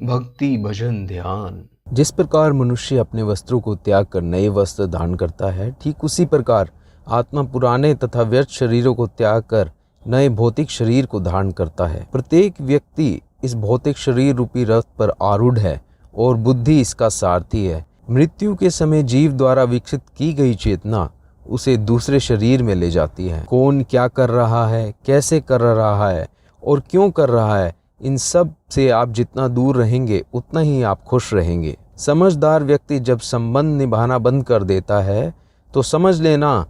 भक्ति भजन ध्यान। जिस प्रकार मनुष्य अपने वस्त्रों को त्याग कर नए वस्त्र धारण करता है, ठीक उसी प्रकार आत्मा पुराने तथा व्यर्थ शरीरों को त्याग कर नए भौतिक शरीर को धारण करता है। प्रत्येक व्यक्ति इस भौतिक शरीर रूपी रथ पर आरूढ़ है और बुद्धि इसका सारथी है। मृत्यु के समय जीव द्वारा विकसित की गई चेतना उसे दूसरे शरीर में ले जाती है। कौन क्या कर रहा है, कैसे कर रहा है और क्यों कर रहा है, इन सब से आप जितना दूर रहेंगे उतना ही आप खुश रहेंगे। समझदार व्यक्ति जब संबंध निभाना बंद कर देता है तो समझ लेना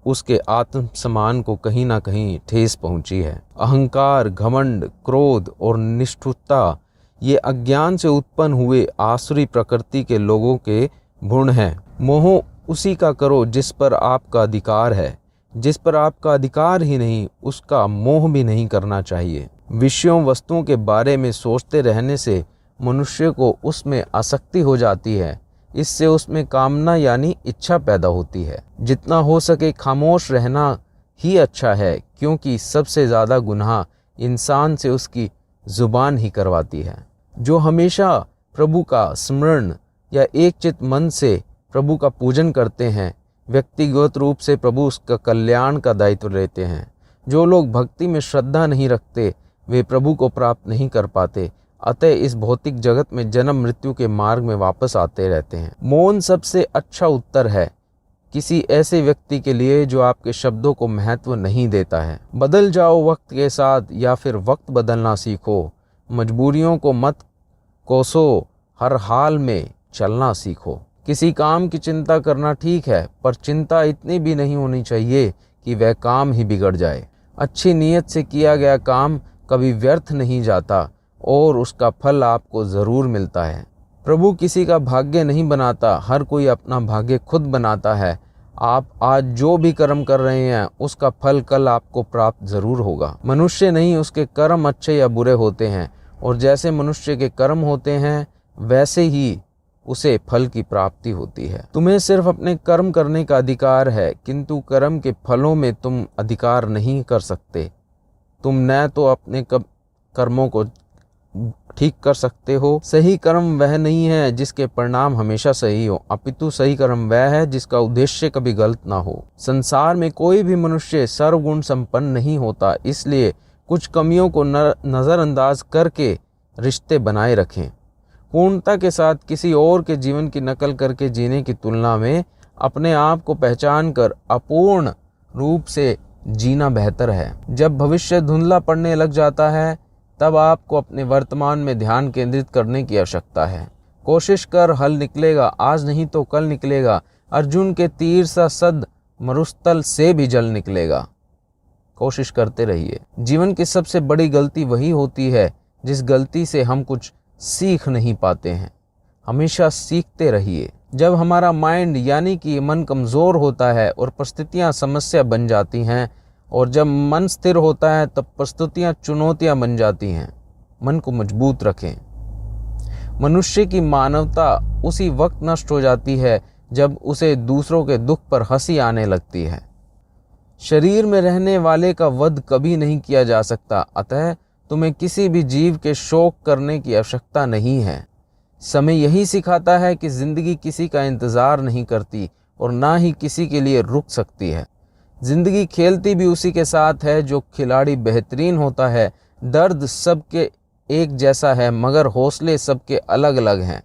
उसके आत्म सम्मान को कहीं ना कहीं ठेस पहुंची है। अहंकार, घमंड, क्रोध और निष्ठुरता ये अज्ञान से उत्पन्न हुए आसुरी प्रकृति के लोगों के गुण हैं। मोह उसी का करो जिस पर आपका अधिकार है। जिस पर आपका अधिकार ही नहीं उसका मोह भी नहीं करना चाहिए। विषयों वस्तुओं के बारे में सोचते रहने से मनुष्य को उसमें आसक्ति हो जाती है। इससे उसमें कामना यानी इच्छा पैदा होती है। जितना हो सके खामोश रहना ही अच्छा है, क्योंकि सबसे ज़्यादा गुनाह इंसान से उसकी ज़ुबान ही करवाती है। जो हमेशा प्रभु का स्मरण या एक चित्त मन से प्रभु का पूजन करते हैं, व्यक्तिगत रूप से प्रभु उसका कल्याण का दायित्व लेते हैं। जो लोग भक्ति में श्रद्धा नहीं रखते वे प्रभु को प्राप्त नहीं कर पाते। अतः इस भौतिक जगत में जन्म मृत्यु के मार्ग में वापस आते रहते हैं। मौन सबसे अच्छा उत्तर है किसी ऐसे व्यक्ति के लिए जो आपके शब्दों को महत्व नहीं देता है। बदल जाओ वक्त के साथ या फिर वक्त बदलना सीखो। मजबूरियों को मत कोसो, हर हाल में चलना सीखो। किसी काम की चिंता करना ठीक है, पर चिंता इतनी भी नहीं होनी चाहिए कि वह काम ही बिगड़ जाए। अच्छी नीयत से किया गया काम कभी व्यर्थ नहीं जाता और उसका फल आपको ज़रूर मिलता है। प्रभु किसी का भाग्य नहीं बनाता, हर कोई अपना भाग्य खुद बनाता है। आप आज जो भी कर्म कर रहे हैं उसका फल कल आपको प्राप्त ज़रूर होगा। मनुष्य नहीं उसके कर्म अच्छे या बुरे होते हैं, और जैसे मनुष्य के कर्म होते हैं वैसे ही उसे फल की प्राप्ति होती है। तुम्हें सिर्फ अपने कर्म करने का अधिकार है, किंतु कर्म के फलों में तुम अधिकार नहीं कर सकते। तुम न तो अपने कर्मों को ठीक कर सकते हो। सही कर्म वह नहीं है जिसके परिणाम हमेशा सही हो, अपितु सही कर्म वह है जिसका उद्देश्य कभी गलत ना हो। संसार में कोई भी मनुष्य सर्वगुण संपन्न नहीं होता, इसलिए कुछ कमियों को नज़रअंदाज करके रिश्ते बनाए रखें। पूर्णता के साथ किसी और के जीवन की नकल करके जीने की तुलना में अपने आप को पहचान कर अपूर्ण रूप से जीना बेहतर है। जब भविष्य धुंधला पड़ने लग जाता है तब आपको अपने वर्तमान में ध्यान केंद्रित करने की आवश्यकता है। कोशिश कर, हल निकलेगा, आज नहीं तो कल निकलेगा। अर्जुन के तीर सा सद मरुस्थल से भी जल निकलेगा। कोशिश करते रहिए। जीवन की सबसे बड़ी गलती वही होती है जिस गलती से हम कुछ सीख नहीं पाते हैं। हमेशा सीखते रहिए। जब हमारा माइंड यानी कि मन कमज़ोर होता है और परिस्थितियाँ समस्या बन जाती हैं, और जब मन स्थिर होता है तब परिस्थितियाँ चुनौतियाँ बन जाती हैं। मन को मजबूत रखें। मनुष्य की मानवता उसी वक्त नष्ट हो जाती है जब उसे दूसरों के दुख पर हंसी आने लगती है। शरीर में रहने वाले का वध कभी नहीं किया जा सकता, अतः तुम्हें किसी भी जीव के शोक करने की आवश्यकता नहीं है। समय यही सिखाता है कि ज़िंदगी किसी का इंतज़ार नहीं करती और ना ही किसी के लिए रुक सकती है। ज़िंदगी खेलती भी उसी के साथ है जो खिलाड़ी बेहतरीन होता है। दर्द सबके एक जैसा है मगर हौसले सबके अलग अलग हैं।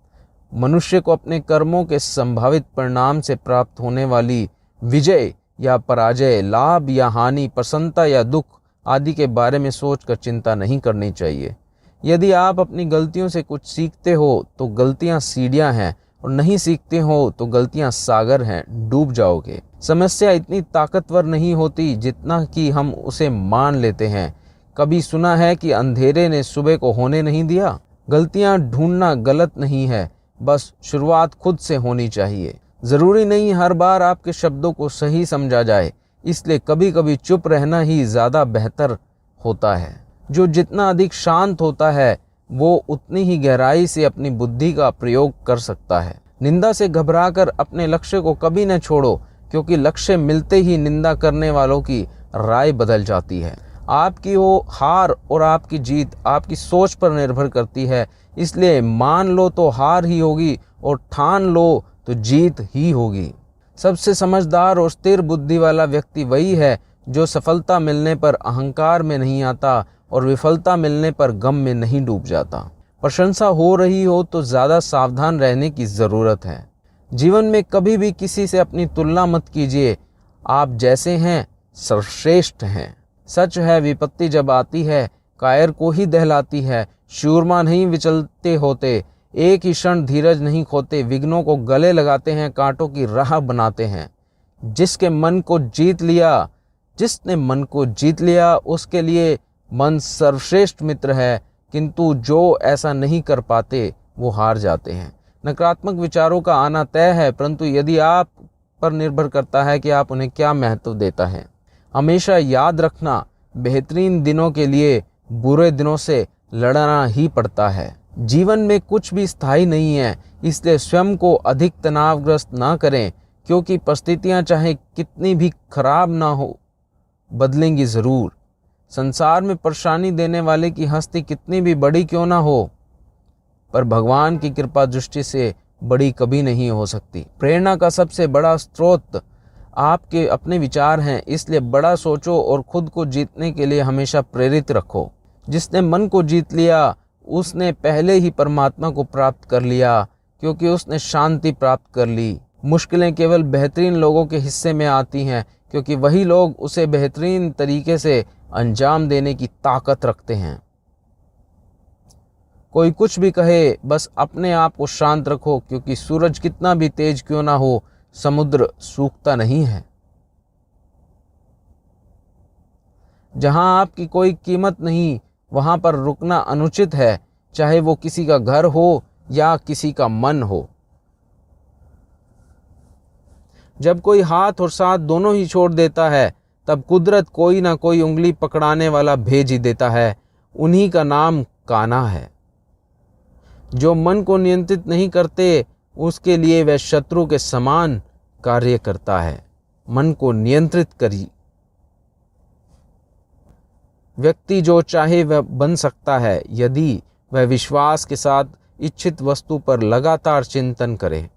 मनुष्य को अपने कर्मों के संभावित परिणाम से प्राप्त होने वाली विजय या पराजय, लाभ या हानि, प्रसन्नता या दुख आदि के बारे में सोचकर चिंता नहीं करनी चाहिए। यदि आप अपनी गलतियों से कुछ सीखते हो तो गलतियां सीढ़ियां हैं, और नहीं सीखते हो तो गलतियां सागर हैं, डूब जाओगे। समस्या इतनी ताकतवर नहीं होती जितना कि हम उसे मान लेते हैं। कभी सुना है कि अंधेरे ने सुबह को होने नहीं दिया? गलतियां ढूंढना गलत नहीं है, बस शुरुआत खुद से होनी चाहिए। ज़रूरी नहीं हर बार आपके शब्दों को सही समझा जाए, इसलिए कभी कभी चुप रहना ही ज़्यादा बेहतर होता है। जो जितना अधिक शांत होता है वो उतनी ही गहराई से अपनी बुद्धि का प्रयोग कर सकता है। निंदा से घबराकर अपने लक्ष्य को कभी न छोड़ो, क्योंकि लक्ष्य मिलते ही निंदा करने वालों की राय बदल जाती है। आपकी वो हार और आपकी जीत आपकी सोच पर निर्भर करती है। इसलिए मान लो तो हार ही होगी और ठान लो तो जीत ही होगी। सबसे समझदार और स्थिर बुद्धि वाला व्यक्ति वही है जो सफलता मिलने पर अहंकार में नहीं आता और विफलता मिलने पर गम में नहीं डूब जाता। प्रशंसा हो रही हो तो ज़्यादा सावधान रहने की ज़रूरत है। जीवन में कभी भी किसी से अपनी तुलना मत कीजिए। आप जैसे हैं सर्वश्रेष्ठ हैं। सच है, विपत्ति जब आती है कायर को ही दहलाती है। शूरमा नहीं विचलते होते, एक ही क्षण धीरज नहीं खोते। विघ्नों को गले लगाते हैं, कांटों की राह बनाते हैं। जिसने मन को जीत लिया उसके लिए मन सर्वश्रेष्ठ मित्र है, किंतु जो ऐसा नहीं कर पाते वो हार जाते हैं। नकारात्मक विचारों का आना तय है, परंतु यदि आप पर निर्भर करता है कि आप उन्हें क्या महत्व देता है। हमेशा याद रखना, बेहतरीन दिनों के लिए बुरे दिनों से लड़ना ही पड़ता है। जीवन में कुछ भी स्थायी नहीं है, इसलिए स्वयं को अधिक तनावग्रस्त ना करें, क्योंकि परिस्थितियां चाहे कितनी भी खराब ना हो बदलेंगी ज़रूर। संसार में परेशानी देने वाले की हस्ती कितनी भी बड़ी क्यों ना हो, पर भगवान की कृपा दृष्टि से बड़ी कभी नहीं हो सकती। प्रेरणा का सबसे बड़ा स्रोत आपके अपने विचार हैं, इसलिए बड़ा सोचो और खुद को जीतने के लिए हमेशा प्रेरित रखो। जिसने मन को जीत लिया उसने पहले ही परमात्मा को प्राप्त कर लिया, क्योंकि उसने शांति प्राप्त कर ली। मुश्किलें केवल बेहतरीन लोगों के हिस्से में आती हैं, क्योंकि वही लोग उसे बेहतरीन तरीके से अंजाम देने की ताकत रखते हैं। कोई कुछ भी कहे, बस अपने आप को शांत रखो, क्योंकि सूरज कितना भी तेज क्यों ना हो, समुद्र सूखता नहीं है। जहां आपकी कोई कीमत नहीं वहां पर रुकना अनुचित है, चाहे वो किसी का घर हो या किसी का मन हो। जब कोई हाथ और साथ दोनों ही छोड़ देता है, तब कुदरत कोई ना कोई उंगली पकड़ाने वाला भेज ही देता है। उन्हीं का नाम कान्हा है। जो मन को नियंत्रित नहीं करते उसके लिए वह शत्रु के समान कार्य करता है। मन को नियंत्रित करी व्यक्ति जो चाहे वह बन सकता है, यदि वह विश्वास के साथ इच्छित वस्तु पर लगातार चिंतन करे।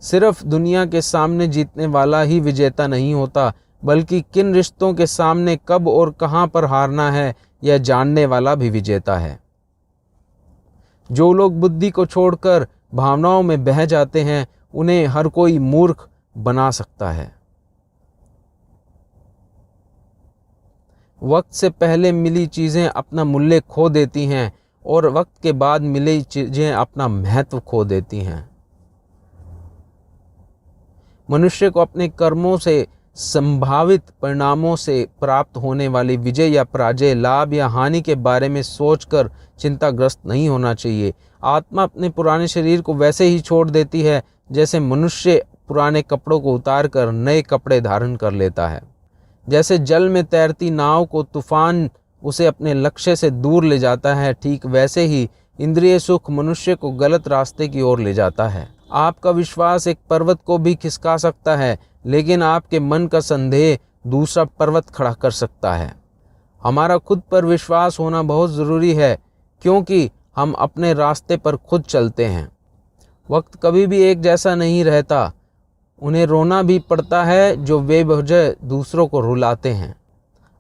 सिर्फ दुनिया के सामने जीतने वाला ही विजेता नहीं होता, बल्कि किन रिश्तों के सामने कब और कहां पर हारना है यह जानने वाला भी विजेता है। जो लोग बुद्धि को छोड़कर भावनाओं में बह जाते हैं, उन्हें हर कोई मूर्ख बना सकता है। वक्त से पहले मिली चीज़ें अपना मूल्य खो देती हैं और वक्त के बाद मिली चीज़ें अपना महत्व खो देती हैं। मनुष्य को अपने कर्मों से संभावित परिणामों से प्राप्त होने वाली विजय या पराजय, लाभ या हानि के बारे में सोचकर चिंताग्रस्त नहीं होना चाहिए। आत्मा अपने पुराने शरीर को वैसे ही छोड़ देती है जैसे मनुष्य पुराने कपड़ों को उतारकर नए कपड़े धारण कर लेता है। जैसे जल में तैरती नाव को तूफान उसे अपने लक्ष्य से दूर ले जाता है, ठीक वैसे ही इंद्रिय सुख मनुष्य को गलत रास्ते की ओर ले जाता है। आपका विश्वास एक पर्वत को भी खिसका सकता है, लेकिन आपके मन का संदेह दूसरा पर्वत खड़ा कर सकता है। हमारा खुद पर विश्वास होना बहुत ज़रूरी है, क्योंकि हम अपने रास्ते पर खुद चलते हैं। वक्त कभी भी एक जैसा नहीं रहता। उन्हें रोना भी पड़ता है जो बेवजह दूसरों को रुलाते हैं।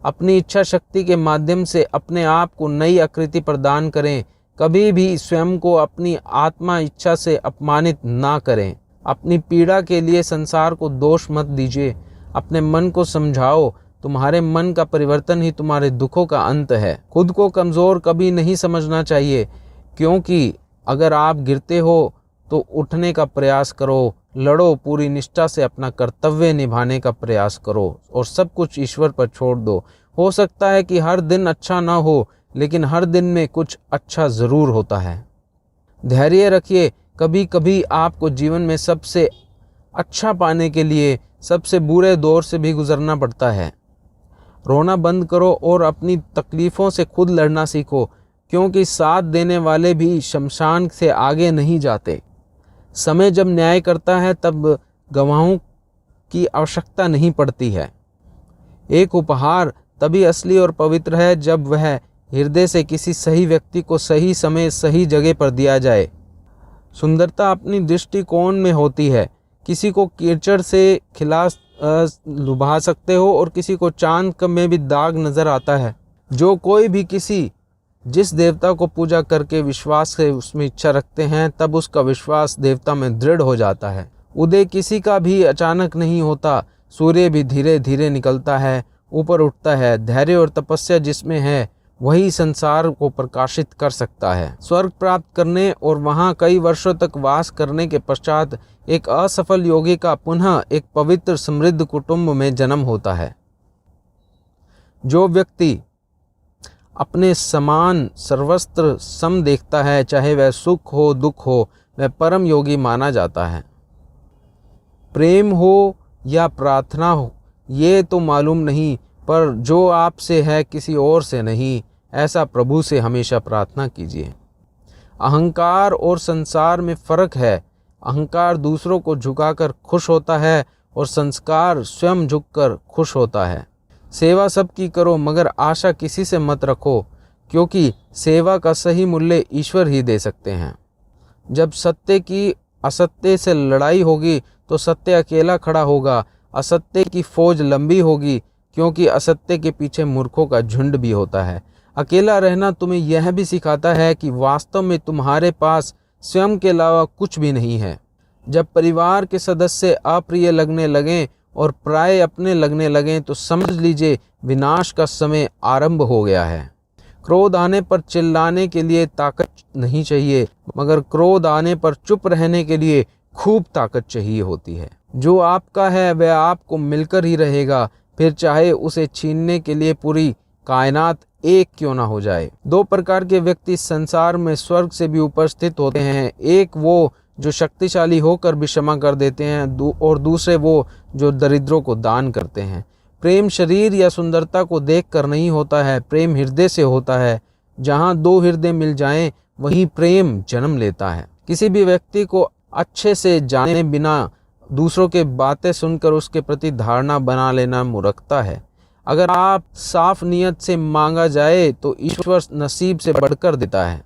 अपनी इच्छा शक्ति के माध्यम से अपने आप को नई आकृति प्रदान करें। कभी भी स्वयं को अपनी आत्मा इच्छा से अपमानित ना करें। अपनी पीड़ा के लिए संसार को दोष मत दीजिए। अपने मन को समझाओ, तुम्हारे मन का परिवर्तन ही तुम्हारे दुखों का अंत है। खुद को कमज़ोर कभी नहीं समझना चाहिए, क्योंकि अगर आप गिरते हो तो उठने का प्रयास करो, लड़ो, पूरी निष्ठा से अपना कर्तव्य निभाने का प्रयास करो और सब कुछ ईश्वर पर छोड़ दो। हो सकता है कि हर दिन अच्छा ना हो, लेकिन हर दिन में कुछ अच्छा ज़रूर होता है। धैर्य रखिए। कभी कभी आपको जीवन में सबसे अच्छा पाने के लिए सबसे बुरे दौर से भी गुजरना पड़ता है। रोना बंद करो और अपनी तकलीफ़ों से खुद लड़ना सीखो, क्योंकि साथ देने वाले भी शमशान से आगे नहीं जाते। समय जब न्याय करता है तब गवाहों की आवश्यकता नहीं पड़ती है। एक उपहार तभी असली और पवित्र है जब वह हृदय से किसी सही व्यक्ति को सही समय सही जगह पर दिया जाए। सुंदरता अपनी दृष्टिकोण में होती है। किसी को कीचड़ से खिला लुभा सकते हो और किसी को चांद में भी दाग नजर आता है। जो कोई भी जिस देवता को पूजा करके विश्वास से उसमें इच्छा रखते हैं, तब उसका विश्वास देवता में दृढ़ हो जाता है। उदय किसी का भी अचानक नहीं होता। सूर्य भी धीरे धीरे निकलता है, ऊपर उठता है। धैर्य और तपस्या जिसमें है वही संसार को प्रकाशित कर सकता है। स्वर्ग प्राप्त करने और वहाँ कई वर्षों तक वास करने के पश्चात एक असफल योगी का पुनः एक पवित्र समृद्ध कुटुंब में जन्म होता है। जो व्यक्ति अपने समान सर्वत्र सम देखता है, चाहे वह सुख हो दुख हो, वह परम योगी माना जाता है। प्रेम हो या प्रार्थना हो ये तो मालूम नहीं, पर जो आपसे है किसी और से नहीं, ऐसा प्रभु से हमेशा प्रार्थना कीजिए। अहंकार और संसार में फ़र्क है। अहंकार दूसरों को झुकाकर खुश होता है और संस्कार स्वयं झुककर खुश होता है। सेवा सबकी करो मगर आशा किसी से मत रखो, क्योंकि सेवा का सही मूल्य ईश्वर ही दे सकते हैं। जब सत्य की असत्य से लड़ाई होगी तो सत्य अकेला खड़ा होगा। असत्य की फौज लंबी होगी, क्योंकि असत्य के पीछे मूर्खों का झुंड भी होता है। अकेला रहना तुम्हें यह भी सिखाता है कि वास्तव में तुम्हारे पास स्वयं के अलावा कुछ भी नहीं है। जब परिवार के सदस्य अप्रिय लगने लगें और प्राय अपने लगने लगें तो समझ लीजिए विनाश का समय आरंभ हो गया है। क्रोध आने पर चिल्लाने के लिए ताकत नहीं चाहिए, मगर क्रोध आने पर चुप रहने के लिए खूब ताकत चाहिए होती है। जो आपका है वह आपको मिलकर ही रहेगा, फिर चाहे उसे छीनने के लिए पूरी कायनात एक क्यों ना हो जाए। दो प्रकार के व्यक्ति संसार में स्वर्ग से भी उपस्थित होते हैं। एक वो जो शक्तिशाली होकर भी क्षमा कर देते हैं और दूसरे वो जो दरिद्रों को दान करते हैं। प्रेम शरीर या सुंदरता को देखकर नहीं होता है, प्रेम हृदय से होता है। जहाँ दो हृदय मिल जाएं, वहीं प्रेम जन्म लेता है। किसी भी व्यक्ति को अच्छे से जाने बिना दूसरों के बातें सुनकर उसके प्रति धारणा बना लेना मूर्खता है। अगर आप साफ नियत से मांगा जाए तो ईश्वर नसीब से बढ़कर देता है।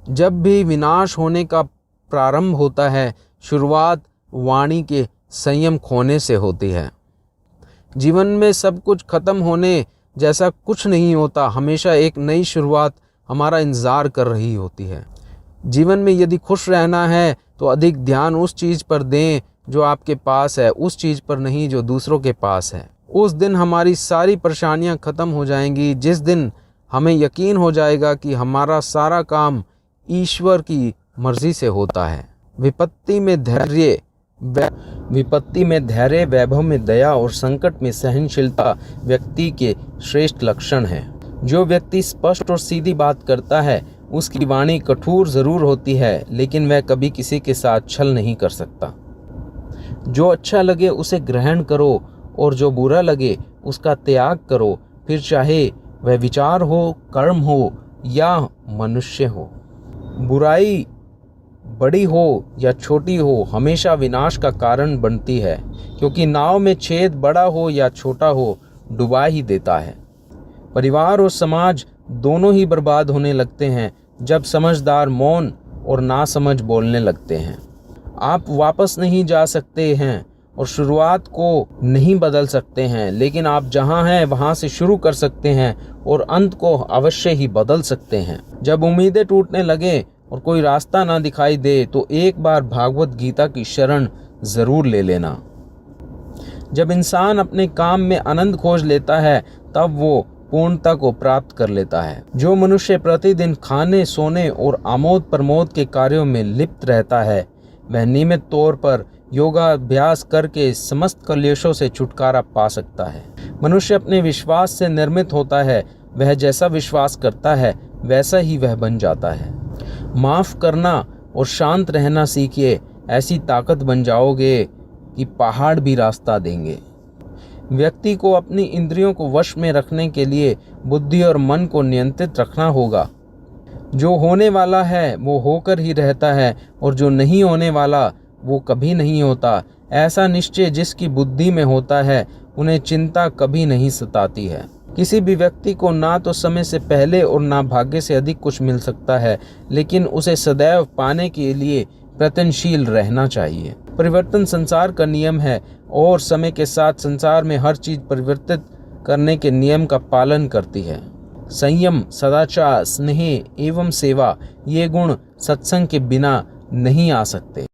जब भी विनाश होने का प्रारंभ होता है, शुरुआत वाणी के संयम खोने से होती है। जीवन में सब कुछ खत्म होने जैसा कुछ नहीं होता। हमेशा एक नई शुरुआत हमारा इंतजार कर रही होती है। जीवन में यदि खुश रहना है तो अधिक ध्यान उस चीज़ पर दें जो आपके पास है, उस चीज़ पर नहीं जो दूसरों के पास है। उस दिन हमारी सारी परेशानियां खत्म हो जाएंगी, जिस दिन हमें यकीन हो जाएगा कि हमारा सारा काम ईश्वर की मर्जी से होता है। विपत्ति में धैर्य, वैभव में दया और संकट में सहनशीलता व्यक्ति के श्रेष्ठ लक्षण हैं। जो व्यक्ति स्पष्ट और सीधी बात करता है उसकी वाणी कठोर जरूर होती है, लेकिन वह कभी किसी के साथ छल नहीं कर सकता। जो अच्छा लगे उसे ग्रहण करो और जो बुरा लगे उसका त्याग करो, फिर चाहे वह विचार हो, कर्म हो या मनुष्य हो। बुराई बड़ी हो या छोटी हो हमेशा विनाश का कारण बनती है, क्योंकि नाव में छेद बड़ा हो या छोटा हो डुबा ही देता है। परिवार और समाज दोनों ही बर्बाद होने लगते हैं जब समझदार मौन और नासमझ बोलने लगते हैं। आप वापस नहीं जा सकते हैं और शुरुआत को नहीं बदल सकते हैं, लेकिन आप जहां हैं वहां से शुरू कर सकते हैं और अंत को अवश्य ही बदल सकते हैं। जब उम्मीदें टूटने लगे और कोई रास्ता ना दिखाई दे तो एक बार भागवत गीता की शरण जरूर ले लेना। जब इंसान अपने काम में आनंद खोज लेता है तब वो पूर्णता को प्राप्त कर लेता है। जो मनुष्य प्रतिदिन खाने, सोने और आमोद प्रमोद के कार्यों में लिप्त रहता है वह नियमित तौर पर योगाभ्यास करके समस्त क्लेशों से छुटकारा पा सकता है। मनुष्य अपने विश्वास से निर्मित होता है। वह जैसा विश्वास करता है वैसा ही वह बन जाता है। माफ़ करना और शांत रहना सीखिए, ऐसी ताकत बन जाओगे कि पहाड़ भी रास्ता देंगे। व्यक्ति को अपनी इंद्रियों को वश में रखने के लिए बुद्धि और मन को नियंत्रित रखना होगा। जो होने वाला है वो होकर ही रहता है और जो नहीं होने वाला वो कभी नहीं होता। ऐसा निश्चय जिसकी बुद्धि में होता है उन्हें चिंता कभी नहीं सताती है। किसी भी व्यक्ति को ना तो समय से पहले और ना भाग्य से अधिक कुछ मिल सकता है, लेकिन उसे सदैव पाने के लिए प्रयत्नशील रहना चाहिए। परिवर्तन संसार का नियम है और समय के साथ संसार में हर चीज परिवर्तित करने के नियम का पालन करती है। संयम, सदाचार, स्नेह एवं सेवा ये गुण सत्संग के बिना नहीं आ सकते।